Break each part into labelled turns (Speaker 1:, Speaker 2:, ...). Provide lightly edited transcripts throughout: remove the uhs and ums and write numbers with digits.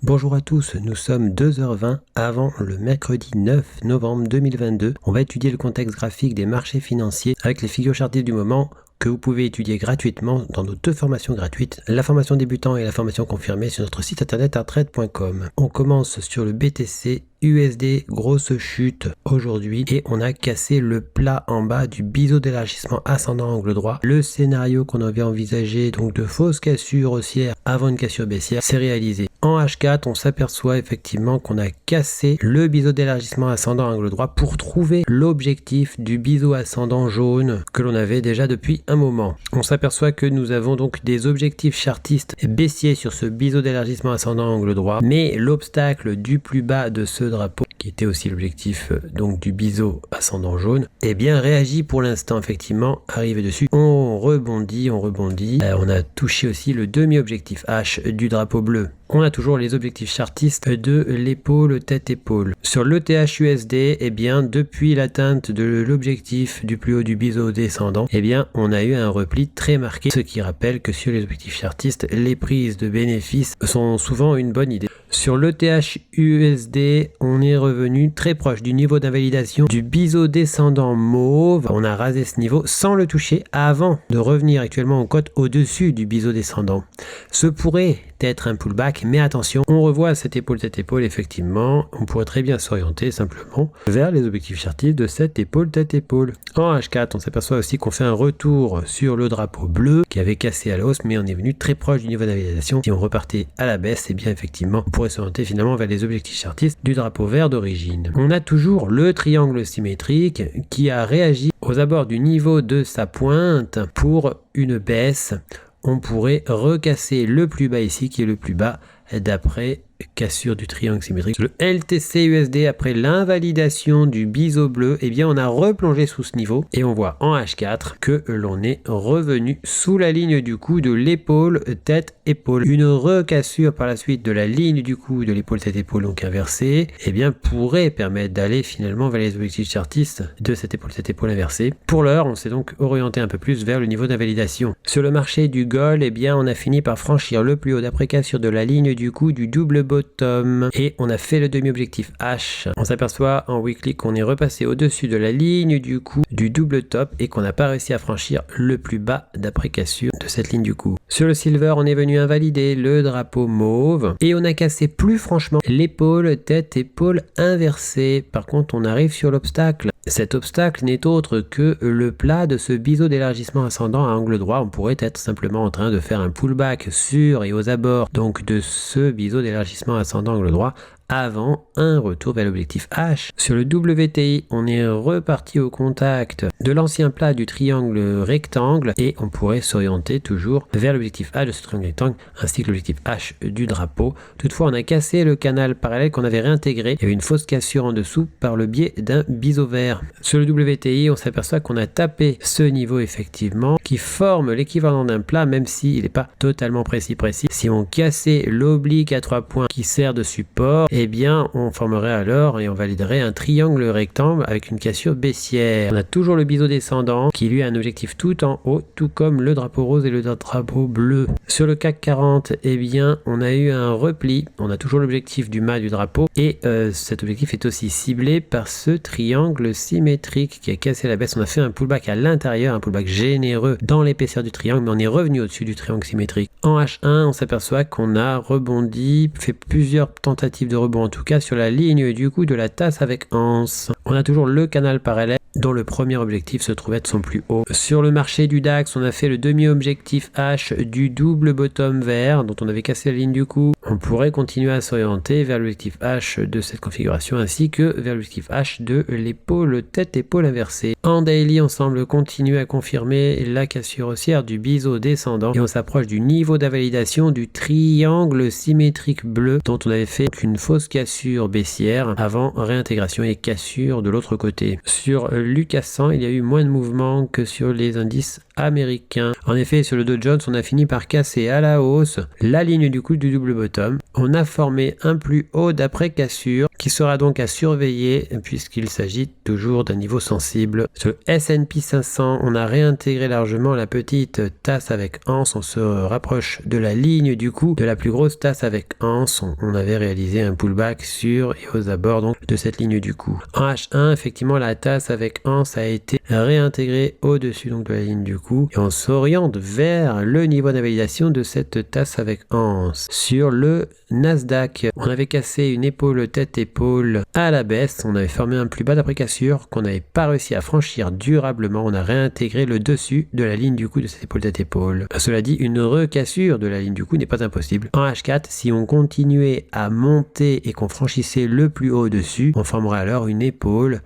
Speaker 1: Bonjour à tous, nous sommes 2h20 avant le mercredi 9 novembre 2022. On va étudier le contexte graphique des marchés financiers avec les figures chartistes du moment que vous pouvez étudier gratuitement dans nos deux formations gratuites, la formation débutant et la formation confirmée sur notre site internet arttrade.com. On commence sur le BTC USD, grosse chute aujourd'hui et on a cassé le plat en bas du biseau d'élargissement ascendant angle droit. Le scénario qu'on avait envisagé, donc de fausses cassures haussières avant une cassure baissière, s'est réalisé. En H4, on s'aperçoit effectivement qu'on a cassé le biseau d'élargissement ascendant angle droit pour trouver l'objectif du biseau ascendant jaune que l'on avait déjà depuis un moment. On s'aperçoit que nous avons donc des objectifs chartistes baissiers sur ce biseau d'élargissement ascendant angle droit, mais l'obstacle du plus bas de ce drapeau, qui était aussi l'objectif donc du biseau ascendant jaune, eh bien réagit pour l'instant effectivement, arrivé dessus, on rebondit, on a touché aussi le demi-objectif H du drapeau bleu. On a toujours les objectifs chartistes de l'épaule tête-épaule. Sur l'ETH USD, eh bien, depuis l'atteinte de l'objectif du plus haut du biseau descendant, eh bien, on a eu un repli très marqué, ce qui rappelle que sur les objectifs chartistes, les prises de bénéfices sont souvent une bonne idée. Sur l'ETH USD, on est revenu très proche du niveau d'invalidation du biseau descendant mauve. On a rasé ce niveau sans le toucher avant de revenir actuellement en cote au-dessus du biseau descendant. Ce pourrait être un pullback, mais attention, on revoit cette épaule tête-épaule, effectivement, on pourrait très bien s'orienter simplement vers les objectifs chartistes de cette épaule tête-épaule. En H4, on s'aperçoit aussi qu'on fait un retour sur le drapeau bleu qui avait cassé à la hausse, mais on est venu très proche du niveau d'invalidation. Si on repartait à la baisse, eh bien effectivement, on pourrait s'orienter finalement vers les objectifs chartistes du drapeau vert d'origine. On a toujours le triangle symétrique qui a réagi aux abords du niveau de sa pointe pour une baisse. On pourrait recasser le plus bas ici, qui est le plus bas d'après cassure du triangle symétrique. Le LTC USD, après l'invalidation du biseau bleu, eh bien on a replongé sous ce niveau et on voit en H4 que l'on est revenu sous la ligne du cou de l'épaule tête-épaule. Une recassure par la suite de la ligne du cou de l'épaule tête-épaule, donc inversée, eh bien pourrait permettre d'aller finalement vers les objectifs chartistes de cette épaule tête-épaule inversée. Pour l'heure, on s'est donc orienté un peu plus vers le niveau d'invalidation. Sur le marché du gold, eh bien on a fini par franchir le plus haut d'après cassure de la ligne du cou du double bottom et on a fait le demi-objectif H. On s'aperçoit en weekly qu'on est repassé au-dessus de la ligne du cou du double top et qu'on n'a pas réussi à franchir le plus bas d'après cassure de cette ligne du cou. Sur le silver, on est venu invalider le drapeau mauve et on a cassé plus franchement l'épaule tête-épaule inversée. Par contre, on arrive sur l'obstacle. Cet obstacle n'est autre que le plat de ce biseau d'élargissement ascendant à angle droit. On pourrait être simplement en train de faire un pullback sur et aux abords donc de ce biseau d'élargissement ascendant angle droit avant un retour vers l'objectif H. Sur le WTI, on est reparti au contact de l'ancien plat du triangle rectangle et on pourrait s'orienter toujours vers l'objectif H de ce triangle rectangle ainsi que l'objectif H du drapeau. Toutefois, on a cassé le canal parallèle qu'on avait réintégré. Il y a eu une fausse cassure en dessous par le biais d'un biseau vert. Sur le WTI, on s'aperçoit qu'on a tapé ce niveau effectivement qui forme l'équivalent d'un plat même s'il n'est pas totalement précis. Si on cassait l'oblique à 3 points qui sert de support, eh bien on formerait alors et on validerait un triangle rectangle avec une cassure baissière. On a toujours le biseau descendant qui lui a un objectif tout en haut, tout comme le drapeau rose et le drapeau bleu. Sur le CAC 40, eh bien on a eu un repli, on a toujours l'objectif du mât du drapeau et cet objectif est aussi ciblé par ce triangle symétrique qui a cassé la baisse. On a fait un pullback à l'intérieur, un pullback généreux dans l'épaisseur du triangle, mais on est revenu au-dessus du triangle symétrique. En H1, on s'aperçoit qu'on a rebondi, fait plusieurs tentatives de rebond en tout cas sur la ligne du coup de la tasse avec anse. On a toujours le canal parallèle dont le premier objectif se trouvait être son plus haut. Sur le marché du DAX, on a fait le demi-objectif H du double bottom vert dont on avait cassé la ligne du cou. On pourrait continuer à s'orienter vers l'objectif H de cette configuration ainsi que vers l'objectif H de l'épaule tête-épaule inversée. En daily, on semble continuer à confirmer la cassure haussière du biseau descendant et on s'approche du niveau d'invalidation du triangle symétrique bleu dont on avait fait une fausse cassure baissière avant réintégration et cassure de l'autre côté. Sur l'UK 100, il y a eu moins de mouvements que sur les indices américains. En effet, sur le Dow Jones, on a fini par casser à la hausse la ligne du coup du double bottom. On a formé un plus haut d'après cassure qui sera donc à surveiller puisqu'il s'agit toujours d'un niveau sensible. Sur le S&P 500, on a réintégré largement la petite tasse avec anse. On se rapproche de la ligne du coup de la plus grosse tasse avec anse. On avait réalisé un pullback sur et aux abords donc de cette ligne du coup. En H1, effectivement, la tasse avec anse a été réintégrée au-dessus donc de la ligne du coup et on s'oriente vers le niveau d'invalidation de cette tasse avec anse. Sur le Nasdaq, on avait cassé une épaule tête-épaule à la baisse. On avait formé un plus bas d'après cassure qu'on n'avait pas réussi à franchir durablement. On a réintégré le dessus de la ligne du coup de cette épaule tête-épaule. Cela dit, une recassure de la ligne du coup n'est pas impossible. En H4, si on continuait à monter et qu'on franchissait le plus haut dessus, on formerait alors une épaule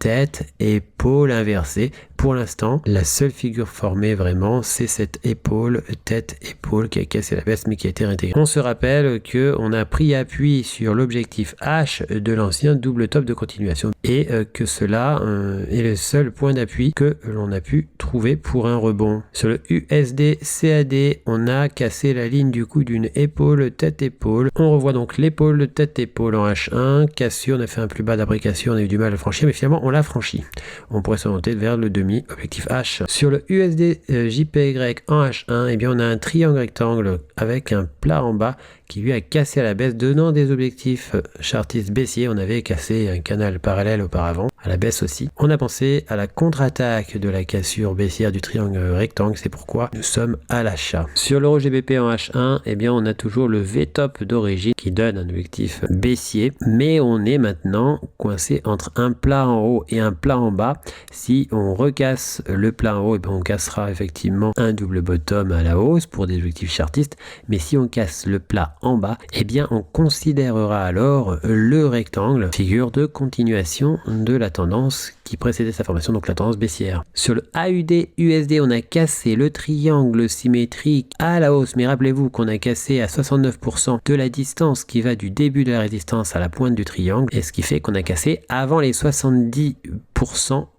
Speaker 1: tête, épaule inversée. Pour l'instant, la seule figure formée vraiment, c'est cette épaule, tête, épaule qui a cassé la baisse mais qui a été réintégrée. On se rappelle qu'on a pris appui sur l'objectif H de l'ancien double top de continuation et que cela est le seul point d'appui que l'on a pu trouver pour un rebond. Sur le USD CAD, on a cassé la ligne du coup d'une épaule, tête, épaule. On revoit donc l'épaule, tête, épaule en H1. Cassure, on a fait un plus bas d'après cassure, on a eu du mal à le franchir mais finalement on l'a franchi. On pourrait s'orienter vers le demi-objectif H. Sur le USD JPY en H1, eh bien on a un triangle rectangle avec un plat en bas qui lui a cassé à la baisse, donnant des objectifs chartistes baissiers. On avait cassé un canal parallèle auparavant, à la baisse aussi. On a pensé à la contre-attaque de la cassure baissière du triangle rectangle, c'est pourquoi nous sommes à l'achat. Sur l'euro GBP en H1, eh bien on a toujours le V-top d'origine qui donne un objectif baissier, mais on est maintenant coincé entre un plat en haut et un plat en bas. Si on recasse le plat en haut, eh bien on cassera effectivement un double bottom à la hausse pour des objectifs chartistes, mais si on casse le plat en bas, eh bien on considérera alors le rectangle figure de continuation de la tendance qui précédait sa formation, donc la tendance baissière. Sur le AUD USD, on a cassé le triangle symétrique à la hausse, mais rappelez-vous qu'on a cassé à 69% de la distance qui va du début de la résistance à la pointe du triangle, et ce qui fait qu'on a cassé avant les 70%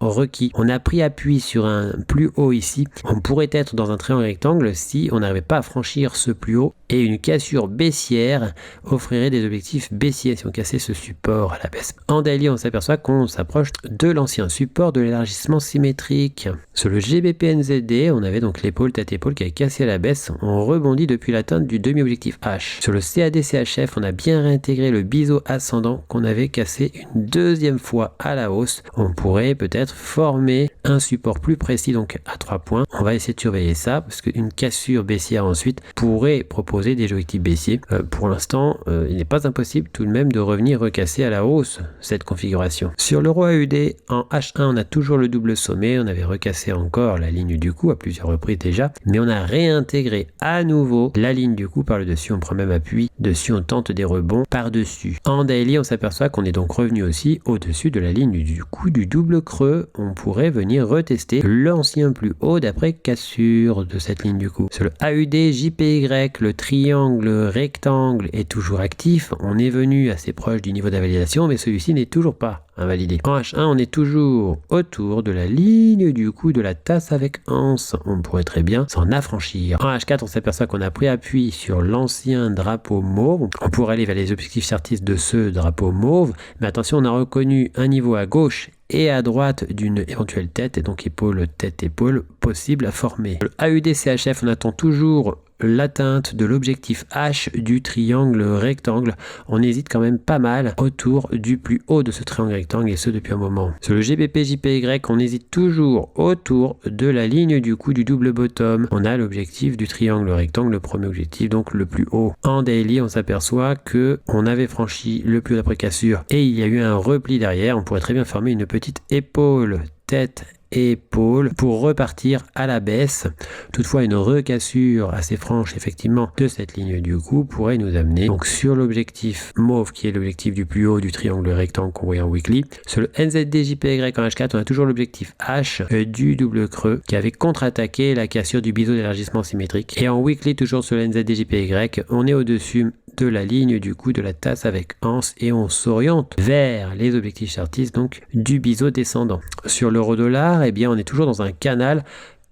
Speaker 1: requis. On a pris appui sur un plus haut ici. On pourrait être dans un triangle rectangle si on n'arrivait pas à franchir ce plus haut, et une cassure baissière offrirait des objectifs baissiers si on cassait ce support à la baisse. En daily, on s'aperçoit qu'on s'approche de l'ancien support de l'élargissement symétrique. Sur le GBP-NZD, on avait donc l'épaule tête-épaule qui a cassé à la baisse. On rebondit depuis l'atteinte du demi-objectif H. Sur le CAD-CHF, on a bien réintégré le biseau ascendant qu'on avait cassé une deuxième fois à la hausse. On pourrait peut-être former un support plus précis, donc à 3 points. On va essayer de surveiller ça parce qu'une cassure baissière ensuite pourrait proposer des objectifs baissiers. Pour l'instant, il n'est pas impossible tout de même de revenir recasser à la hausse cette configuration. Sur l'euro AUD, en H1, on a toujours le double sommet. On avait recassé encore la ligne du coup à plusieurs reprises déjà, mais on a réintégré à nouveau la ligne du coup par le dessus. On prend même appui dessus, on tente des rebonds par dessus. En daily, on s'aperçoit qu'on est donc revenu aussi au-dessus de la ligne du coup du double creux. On pourrait venir retester l'ancien plus haut d'après cassure de cette ligne du coup. Sur le AUD JPY, le triangle rectangle est toujours actif. On est venu assez proche du niveau d'invalidation, mais celui-ci n'est toujours pas invalidé. En H1, on est toujours autour de la ligne du coup de la tasse avec anse. On pourrait très bien s'en affranchir. En H4, on s'aperçoit qu'on a pris appui sur l'ancien drapeau mauve. On pourrait aller vers les objectifs chartistes de ce drapeau mauve, mais attention, on a reconnu un niveau à gauche et à droite d'une éventuelle tête, et donc épaule, tête, épaule possible à former. Le AUD-CHF, on attend toujours l'atteinte de l'objectif H du triangle rectangle. On hésite quand même pas mal autour du plus haut de ce triangle rectangle, et ce depuis un moment. Sur le GBP-JPY, on hésite toujours autour de la ligne du coup du double bottom. On a l'objectif du triangle rectangle, le premier objectif, donc le plus haut. En daily, on s'aperçoit que on avait franchi le plus haut d'après cassure et il y a eu un repli derrière. On pourrait très bien former une petite épaule, tête et épaule pour repartir à la baisse. Toutefois, une recassure assez franche effectivement de cette ligne du coup pourrait nous amener donc sur l'objectif mauve qui est l'objectif du plus haut du triangle rectangle qu'on voit en weekly. Sur le NZD-JPY en H4, on a toujours l'objectif H du double creux qui avait contre-attaqué la cassure du biseau d'élargissement symétrique. Et en weekly, toujours sur le NZD-JPY, on est au-dessus de la ligne du coup de la tasse avec anse et on s'oriente vers les objectifs chartistes donc du biseau descendant. Sur l'euro-dollar, eh bien on est toujours dans un canal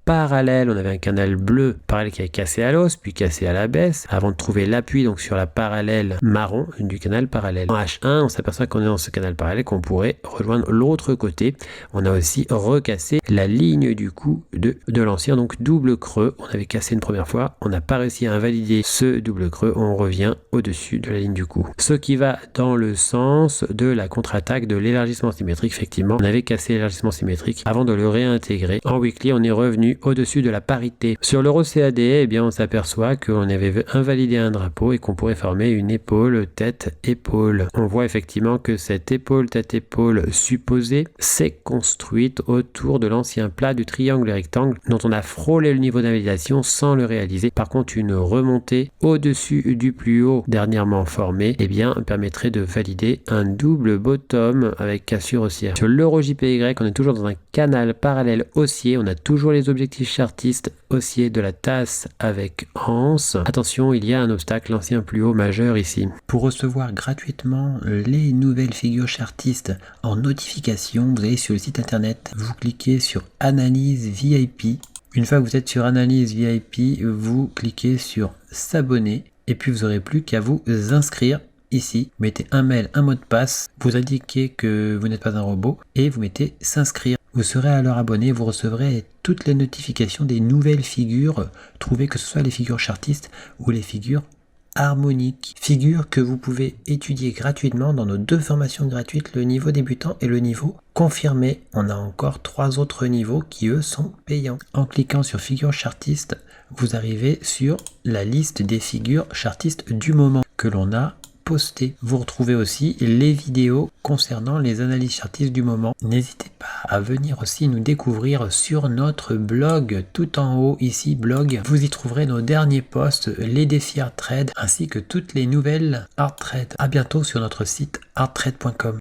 Speaker 1: parallèle, on avait un canal bleu parallèle qui est cassé à l'os, puis cassé à la baisse, avant de trouver l'appui donc sur la parallèle marron du canal parallèle. En H1, on s'aperçoit qu'on est dans ce canal parallèle, qu'on pourrait rejoindre l'autre côté. On a aussi recassé la ligne du coup de l'ancien, donc double creux. On avait cassé une première fois, on n'a pas réussi à invalider ce double creux, on revient au-dessus de la ligne du coup. Ce qui va dans le sens de la contre-attaque de l'élargissement symétrique. Effectivement, on avait cassé l'élargissement symétrique avant de le réintégrer. En weekly, on est revenu au-dessus de la parité. Sur l'euro CAD, eh bien, on s'aperçoit qu'on avait invalidé un drapeau et qu'on pourrait former une épaule, tête, épaule. On voit effectivement que cette épaule, tête, épaule supposée s'est construite autour de l'ancien plat du triangle rectangle dont on a frôlé le niveau d'invalidation sans le réaliser. Par contre, une remontée au-dessus du plus haut dernièrement formé, eh bien, permettrait de valider un double bottom avec cassure haussière. Sur l'euro JPY, on est toujours dans un canal parallèle haussier. On a toujours les objectifs chartistes haussiers de la tasse avec anse. Attention, il y a un obstacle, l'ancien plus haut majeur ici. Pour recevoir gratuitement les nouvelles figures chartistes en notification, vous allez sur le site internet, vous cliquez sur Analyse VIP. Une fois que vous êtes sur Analyse VIP, vous cliquez sur S'abonner et puis vous n'aurez plus qu'à vous inscrire. Ici, vous mettez un mail, un mot de passe, vous indiquez que vous n'êtes pas un robot et vous mettez s'inscrire. Vous serez alors abonné, vous recevrez toutes les notifications des nouvelles figures trouvées, que ce soit les figures chartistes ou les figures harmoniques. Figures que vous pouvez étudier gratuitement dans nos 2 formations gratuites, le niveau débutant et le niveau confirmé. On a encore 3 autres niveaux qui eux sont payants. En cliquant sur figures chartistes, vous arrivez sur la liste des figures chartistes du moment que l'on a posté. Vous retrouvez aussi les vidéos concernant les analyses chartistes du moment. N'hésitez pas à venir aussi nous découvrir sur notre blog, tout en haut ici, blog. Vous y trouverez nos derniers posts, les défis Art Trade, ainsi que toutes les nouvelles Art Trade. À bientôt sur notre site arttrade.com.